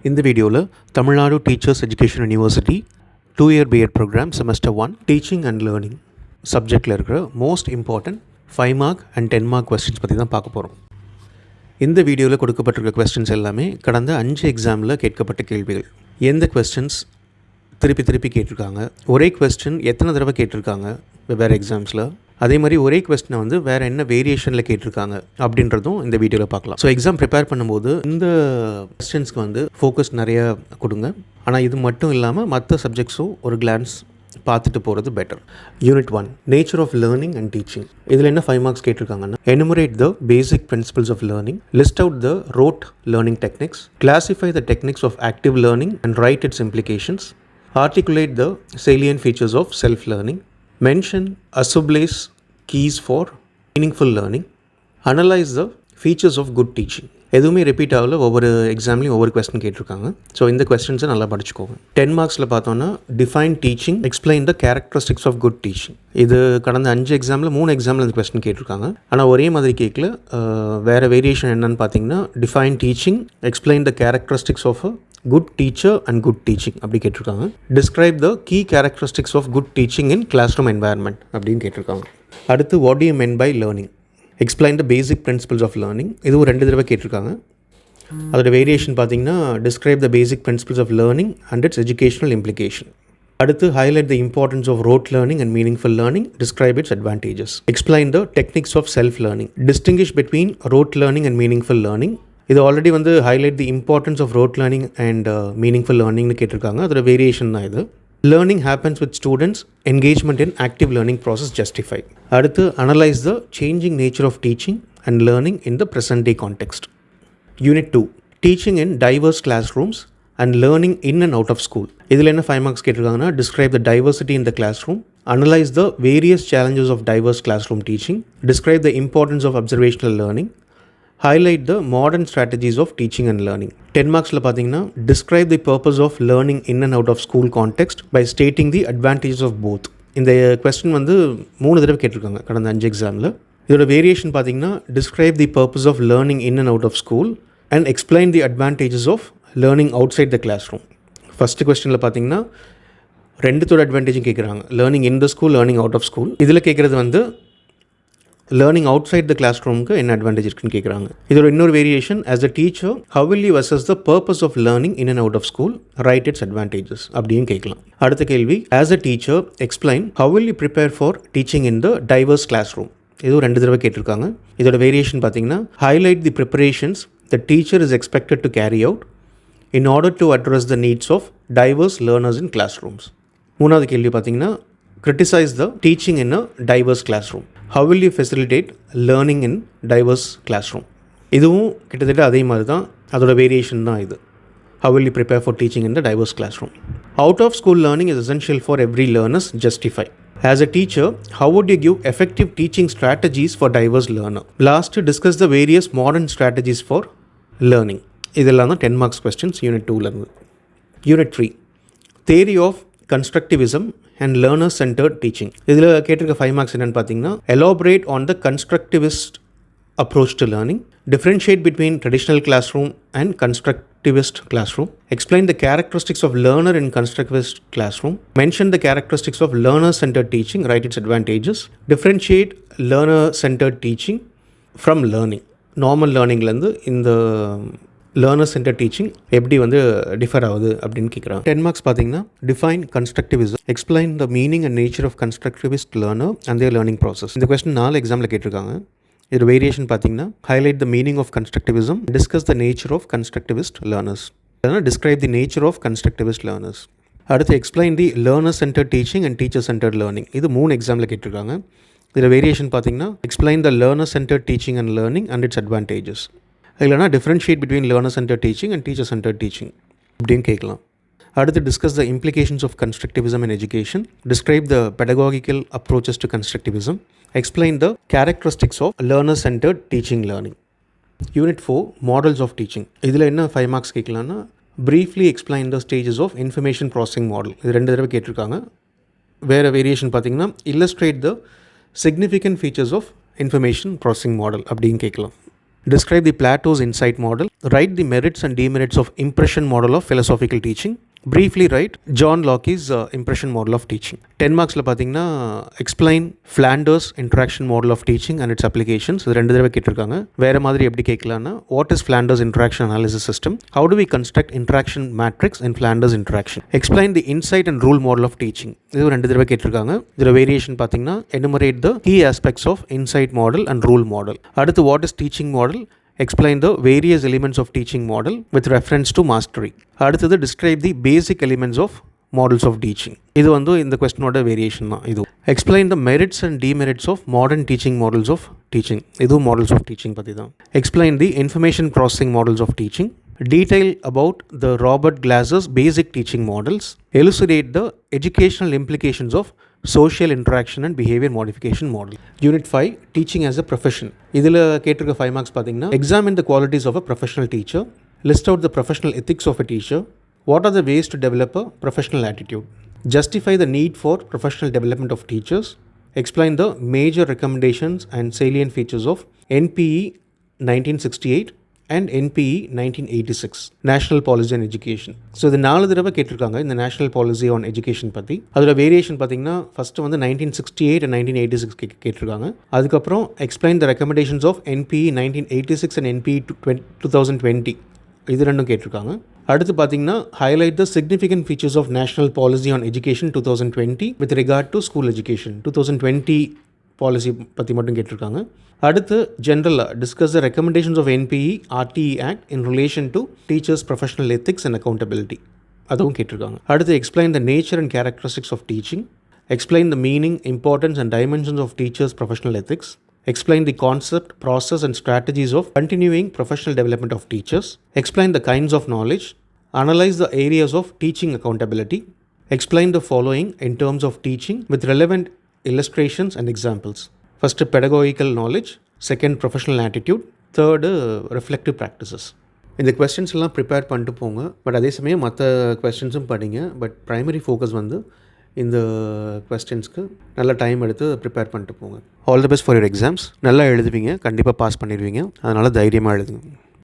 இந்த வீடியோவில் Tamil Nadu teachers education university 2-year B.Ed programme semester 1 teaching and learning சப்ஜெக்டில் இருக்கிற most important 5 mark and 10 mark questions பற்றி தான் பார்க்க போகிறோம். இந்த வீடியோவில் கொடுக்கப்பட்டிருக்க கொஸ்டின்ஸ் எல்லாமே கடந்த 5 எக்ஸாமில் கேட்கப்பட்ட கேள்விகள். எந்த கொஸ்டின்ஸ் திருப்பி கேட்டிருக்காங்க, ஒரே கொஸ்டின் எத்தனை தடவை கேட்டிருக்காங்க வெவ்வேறு எக்ஸாம்ஸில், அதே மாதிரி ஒரே கொஸ்டினை வந்து வேறு என்ன வேரியேஷனில் கேட்டிருக்காங்க அப்படின்றதும் இந்த வீடியோவில் பார்க்கலாம். ஸோ எக்ஸாம் ப்ரிப்பேர் பண்ணும்போது இந்த கொஸ்டின்ஸ்க்கு வந்து ஃபோக்கஸ் நிறையா கொடுங்க. ஆனால் இது மட்டும் இல்லாமல் மற்ற சப்ஜெக்ட்ஸும் ஒரு கிளான்ஸ் பார்த்துட்டு போகிறது better. Unit 1 nature of learning and teaching. இதில் என்ன 5 மார்க்ஸ் கேட்டிருக்காங்கன்னா, enumerate the basic principles of learning, list out the rote learning techniques, classify the techniques of active learning and write its implications, articulate the salient features of self-learning, mention assemblies keys for meaningful learning, analyze the features of good teaching. எதுவுமே repeat ஆகல, ஒவ்வொரு எக்ஸாம்லேயும் ஒவ்வொரு question கேட்டிருக்காங்க. So இந்த கொஸ்டின்ஸை நல்லா படிச்சுக்கோங்க. 10 மார்க்ஸில் பார்த்தோன்னா define teaching, explain the characteristics of good teaching. இது கடந்த 5 எக்ஸாமில் 3 எக்ஸாமில் இந்த கொஸ்டின் கேட்டிருக்காங்க. ஆனால் ஒரே மாதிரி கேட்கல, வேறு வேரியேஷன் என்னன்னு பார்த்தீங்கன்னா define teaching, explain the characteristics of a good teacher and good teaching அப்படி கேட்டிருக்காங்க. Describe the key characteristics of good teaching in class room environment அப்படின்னு கேட்டிருக்காங்க. அடுத்து what do you mean by learning, explain the basic principles of learning. இதுவும் 2 தடவை கேட்டிருக்காங்க. அதோட variation பார்த்தீங்கன்னா describe the basic principles of learning and its educational implication. அடுத்து highlight the importance of rote learning and meaningful learning, describe its advantages, explain the techniques of self learning, distinguish between rote learning and meaningful learning. இது already வந்து highlight the importance of rote learning and meaningful லேர்னிங்னு கேட்டிருக்காங்க. அதோட variation தான் இது. Learning happens with students, engagement in active learning process justify. அடுத்து analyse the changing nature of teaching and learning in the present day context. Unit 2 teaching in diverse class rooms and learning in and out of school. இதில் என்ன 5 marks கேட்டிருக்காங்கன்னா, describe the diversity in the class room, analyse the various challenges of diverse class room teaching, describe the importance of observational learning, highlight the modern strategies of teaching and learning. 10 marksல பார்த்தீங்கன்னா describe the purpose of learning in and out of school context by stating the advantages of both. இந்த question வந்து 3 தடவை கேட்டிருக்காங்க கடந்த 5 எக்ஸாமில். இதோட variation பார்த்தீங்கன்னா describe the purpose of learning in and out of school and explain the advantages of learning outside the classroom. First கொஸ்டினில் பார்த்தீங்கன்னா 2 அட்வான்டேஜும் கேட்குறாங்க, learning in the school, learning out of school. இதில் கேட்குறது வந்து லேர்னிங் அவுட் சைட் த கிளாஸ் ரூமுக்கு என்ன அட்வான்டேஜ் இருக்குன்னு கேட்குறாங்க. இதோட இன்னொரு variation, as a teacher how will you assess the purpose of learning in and out of school, right it's advantages அப்படின்னு கேட்கலாம். அடுத்த கேள்வி, as a teacher explain how will you prepare for teaching in the divorce class room. இதுவும் 2 தடவை கேட்டிருக்காங்க. இதோட variation பார்த்தீங்கன்னா highlight the preparations the teacher is expected to carry out in order to address the needs of diverse learners in classroom. 3வது கேள்வி பார்த்தீங்கன்னா criticize the teaching in a diverse classroom. How will you facilitate learning in diverse classroom? இதுவும் கிட்டத்தட்ட அதே மாதிரி தான், அதோட variation தான் இது. How will you prepare for teaching in the diverse classroom? Out of school learning is essential for every learner's justify. As a teacher, how would you give effective teaching strategies for diverse learner? Last, discuss the various modern strategies for learning. இதெல்லாம் தான் 10 marks questions Unit 2ல இருந்து. Unit 3 theory of constructivism and learner-centered teaching. இதில் கேட்டிருக்க 5 marks என்னென்னு பார்த்தீங்கன்னா, elaborate on the constructivist approach to learning, differentiate between traditional classroom and constructivist classroom, explain the characteristics of learner in constructivist classroom, mention the characteristics of learner-centered teaching, write its advantages, differentiate learner-centered teaching from learning. Normal லேர்னிங்லேருந்து இந்த learner centre teaching எப்படி வந்து differ ஆகுது அப்படின்னு கேட்குறாங்க. 10 marks பார்த்தீங்கன்னா define constructivism, explain the meaning and nature of constructivist learner and their learning process. இந்த question 4 எக்ஸாமில் கேட்டிருக்காங்க. இது வேரியேஷன் பார்த்தீங்கன்னா highlight the meaning of constructivism, discuss the nature of constructivist learners, இல்லைனா describe the nature of constructivist learners. அடுத்து explain the learner centre teaching and teacher centre learning. இது 3 எக்ஸாமில் கேட்டிருக்காங்க. இதில் வேரியேஷன் பார்த்தீங்கன்னா explain the learner centre teaching and learning and it's advantages, இல்லைனா differentiate between learner centre teaching and teacher centre teaching அப்படின்னு கேட்கலாம். அடுத்து discuss the implications of constructivism in education, describe the pedagogical approaches to constructivism, explain the characteristics of learner centred teaching learning. Unit 4 models of teaching. இதில் என்ன 5 marks கேட்கலான்னா, briefly explain the stages of information processing model. இது 2 தடவை கேட்டிருக்காங்க. வேறு variation பார்த்தீங்கன்னா illustrate the significant features of information processing model அப்படின்னு கேட்கலாம். Describe the Plato's insight model. Write the merits and demerits of impression model of philosophical teaching. Briefly write John Locke's impression model of teaching. 10 மார்க்ஸில் பார்த்தீங்கன்னா explain Flanders interaction model of teaching and its applications. இது 2 தடவை கேட்டிருக்காங்க. வேறு மாதிரி எப்படி கேட்கலான்னா, what is Flanders interaction analysis system, how do we construct interaction matrix in Flanders interaction, explain the insight and rule model of teaching. இது 2 தடவை கேட்டிருக்காங்க. இதில் வேரியேஷன் பார்த்தீங்கன்னா enumerate the key aspects of insight model and rule model. அடுத்து what is teaching model, explain the various elements of teaching model with reference to mastery. அடுத்தது describe the basic elements of models of teaching. இது இந்த கொஸ்டினோட variation தான். இது explain the merits and demerits of modern teaching models of teaching. இது models of teaching பற்றி தான். explain the information processing models of teaching. Detail about the Robert Glasser's basic teaching models. Elucidate the educational implications of social interaction and behavior modification model. Unit 5, teaching as a profession. இதில் கேட்டிருக்க 5 marks பார்த்தீங்கன்னா, examine the qualities of a professional teacher, list out the professional ethics of a teacher, what are the ways to develop a professional attitude, justify the need for professional development of teachers, explain the major recommendations and salient features of NPE 1968 and NPE 1986 National Policy on Education. So இது 4 தடவை கேட்டிருக்காங்க இந்த national policy on education பற்றி. அதில் variation பார்த்தீங்கன்னா first 1968 and 1986 கேட்டிருக்காங்க. அதுக்கப்புறம் explain the recommendations of NPE 1986 and NPE 2020 இது 2 கேட்டிருக்காங்க. அடுத்து பார்த்தீங்கன்னா highlight the significant features of national policy on education 2020 with regard to school education 2020 policy பற்றி மட்டும் கேட்டிருக்காங்க. அடுத்து ஜென்ரலாக discuss the recommendations of NPE RTE act in relation to teachers professional ethics and accountability அதுவும் கேட்டிருக்காங்க. அடுத்து explain the nature and characteristics of teaching, explain the meaning, importance and dimensions of teachers professional ethics, explain the concept, process and strategies of continuing professional development of teachers, explain the kinds of knowledge, analyze the areas of teaching accountability, explain the following in terms of teaching with relevant illustrations and examples. First, pedagogical knowledge, second, professional attitude, third, reflective practices. இந்த questions எல்லாம் prepare பண்ணிட்டு போங்க. But அதே சமயம் மற்ற கொஸ்டின்ஸும் படிங்க. But primary focus இந்த கொஸ்டின்ஸ்க்கு நல்ல டைம் எடுத்து ப்ரிப்பேர் பண்ணிட்டு போங்க. All the best for your exams. நல்லா எழுதுவீங்க, கண்டிப்பாக பாஸ் பண்ணிடுவீங்க. அதனால் தைரியமாக எழுதுங்க.